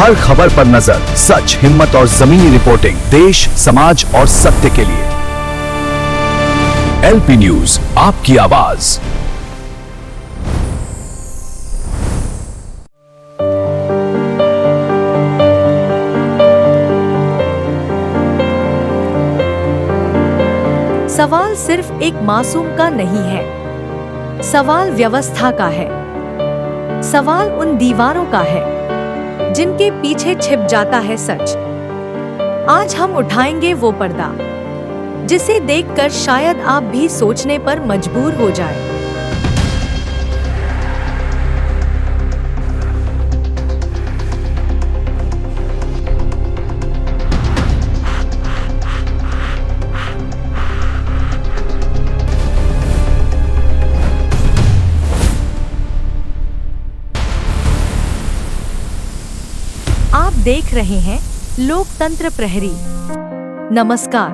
हर खबर पर नजर, सच, हिम्मत और जमीनी रिपोर्टिंग, देश, समाज और सत्य के लिए। एलपी न्यूज, आपकी आवाज। सवाल सिर्फ एक मासूम का नहीं है, सवाल व्यवस्था का है। सवाल उन दीवारों का है जिनके पीछे छिप जाता है सच। आज हम उठाएंगे वो पर्दा जिसे देखकर शायद आप भी सोचने पर मजबूर हो जाए। आप देख रहे हैं लोकतंत्र प्रहरी। नमस्कार।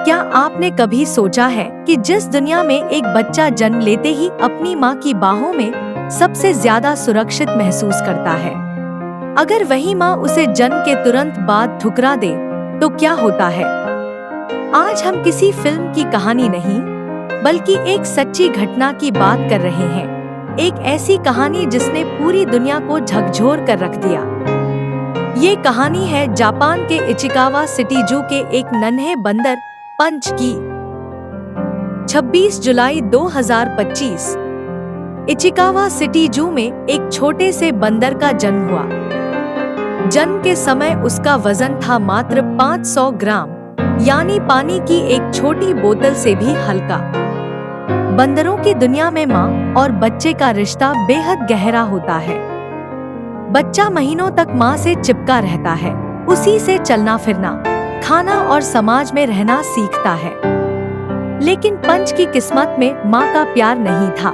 क्या आपने कभी सोचा है कि जिस दुनिया में एक बच्चा जन्म लेते ही अपनी माँ की बाहों में सबसे ज्यादा सुरक्षित महसूस करता है, अगर वही माँ उसे जन्म के तुरंत बाद ठुकरा दे तो क्या होता है? आज हम किसी फिल्म की कहानी नहीं बल्कि एक सच्ची घटना की बात कर रहे हैं। एक ऐसी कहानी जिसने पूरी दुनिया को झकझोर कर रख दिया। ये कहानी है जापान के इचिकावा सिटी जू के एक नन्हे बंदर पंच की। 26 जुलाई 2025 इचिकावा सिटी जू में एक छोटे से बंदर का जन्म हुआ। जन्म के समय उसका वजन था मात्र 500 ग्राम, यानी पानी की एक छोटी बोतल से भी हल्का। बंदरों की दुनिया में माँ और बच्चे का रिश्ता बेहद गहरा होता है। बच्चा महीनों तक माँ से चिपका रहता है, उसी से चलना फिरना, खाना और समाज में रहना सीखता है। लेकिन पंच की किस्मत में माँ का प्यार नहीं था।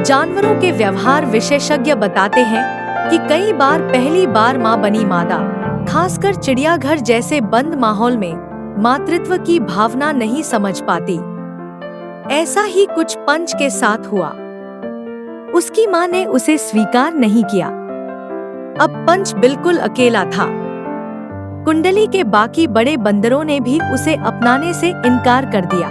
जानवरों के व्यवहार विशेषज्ञ बताते हैं कि कई बार पहली बार माँ बनी मादा, खासकर चिड़ियाघर जैसे बंद माहौल में, मातृत्व की भावना नहीं समझ पाती। ऐसा ही कुछ पंच के साथ हुआ। उसकी माँ ने उसे स्वीकार नहीं किया। अब पंच बिल्कुल अकेला था। कुंडली के बाकी बड़े बंदरों ने भी उसे अपनाने से इनकार कर दिया,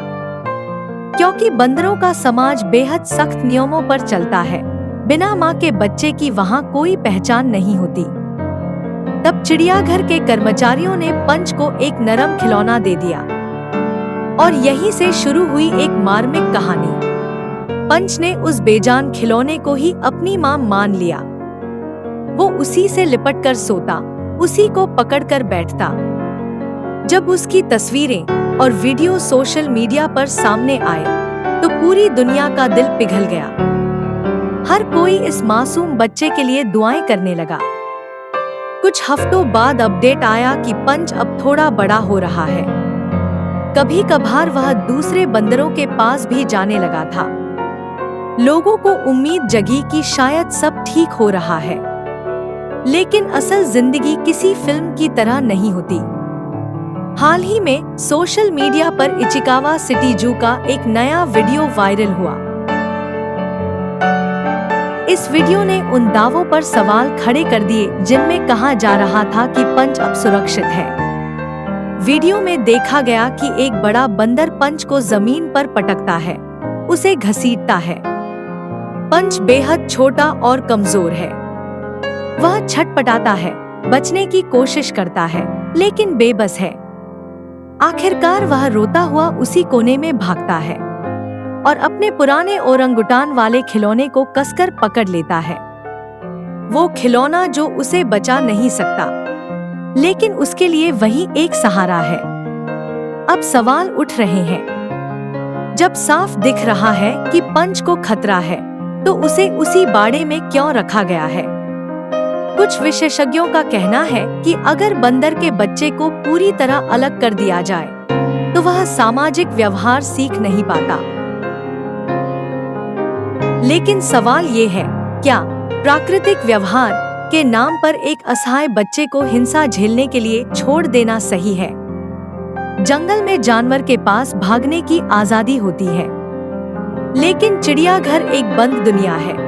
क्योंकि बंदरों का समाज बेहद सख्त नियमों पर चलता है। बिना माँ के बच्चे की वहाँ कोई पहचान नहीं होती। तब चिड़ियाघर के कर्मचारियों ने पंच को एक नरम खिलौना दे दिया और यहीं से शुरू हुई एक मार्मिक कहानी। पंच ने उस बेजान खिलौने को ही अपनी माँ मान लिया। वो उसी से लिपट कर सोता, उसी को पकड़कर बैठता। जब उसकी तस्वीरें और वीडियो सोशल मीडिया पर सामने आए तो पूरी दुनिया का दिल पिघल गया। हर कोई इस मासूम बच्चे के लिए दुआएं करने लगा। कुछ हफ्तों बाद अपडेट आया कि पंच अब थोड़ा बड़ा हो रहा है। कभी कभार वह दूसरे बंदरों के पास भी जाने लगा था। लोगों को उम्मीद जगी कि शायद सब ठीक हो रहा है। लेकिन असल जिंदगी किसी फिल्म की तरह नहीं होती। हाल ही में सोशल मीडिया पर इचिकावा सिटी जू का एक नया वीडियो वायरल हुआ। इस वीडियो ने उन दावों पर सवाल खड़े कर दिए जिनमें कहा जा रहा था कि पंच अब सुरक्षित है। वीडियो में देखा गया कि एक बड़ा बंदर पंच को जमीन पर पटकता है, उसे घसीटता है। पंच बेहद छोटा और कमजोर है। वह छटपटाता है, बचने की कोशिश करता है, लेकिन बेबस है। आखिरकार वह रोता हुआ उसी कोने में भागता है और अपने पुराने ओरंगुटान वाले खिलौने को कसकर पकड़ लेता है। वो खिलौना जो उसे बचा नहीं सकता, लेकिन उसके लिए वही एक सहारा है। अब सवाल उठ रहे हैं। जब साफ दिख रहा है कि पंच को खतरा है, तो उसे उसी बाड़े में क्यों रखा गया है? कुछ विशेषज्ञों का कहना है कि अगर बंदर के बच्चे को पूरी तरह अलग कर दिया जाए तो वह सामाजिक व्यवहार सीख नहीं पाता। लेकिन सवाल ये है, क्या प्राकृतिक व्यवहार के नाम पर एक असहाय बच्चे को हिंसा झेलने के लिए छोड़ देना सही है? जंगल में जानवर के पास भागने की आजादी होती है, लेकिन चिड़ियाघर एक बंद दुनिया है।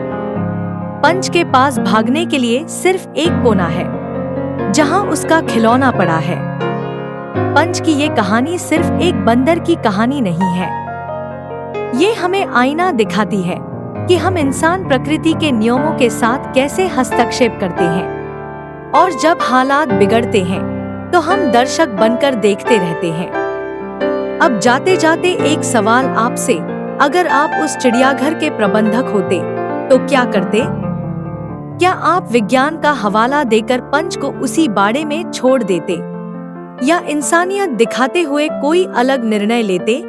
पंच के पास भागने के लिए सिर्फ एक कोना है जहां उसका खिलौना पड़ा है। पंच की ये कहानी सिर्फ एक बंदर की कहानी नहीं है। ये हमें आईना दिखाती है कि हम इंसान प्रकृति के नियमों के साथ कैसे हस्तक्षेप करते हैं और जब हालात बिगड़ते हैं तो हम दर्शक बनकर देखते रहते हैं। अब जाते जाते एक सवाल आपसे, अगर आप उस चिड़ियाघर के प्रबंधक होते तो क्या करते? क्या आप विज्ञान का हवाला देकर पंच को उसी बाड़े में छोड़ देते या इंसानियत दिखाते हुए कोई अलग निर्णय लेते?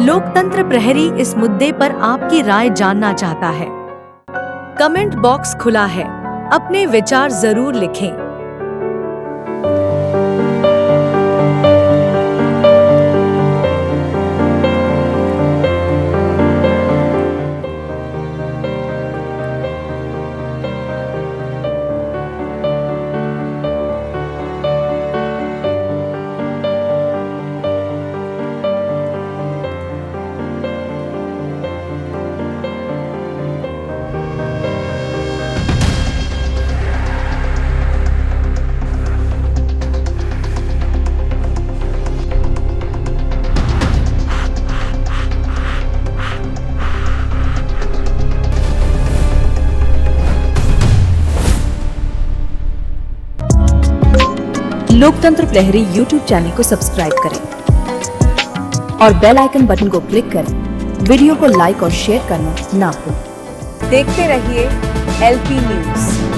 लोकतंत्र प्रहरी इस मुद्दे पर आपकी राय जानना चाहता है। कमेंट बॉक्स खुला है, अपने विचार जरूर लिखें। लोकतंत्र प्रहरी YouTube चैनल को सब्सक्राइब करें और बेल आइकन बटन को क्लिक करें। वीडियो को लाइक और शेयर करना ना भूलें। देखते रहिए LP न्यूज़।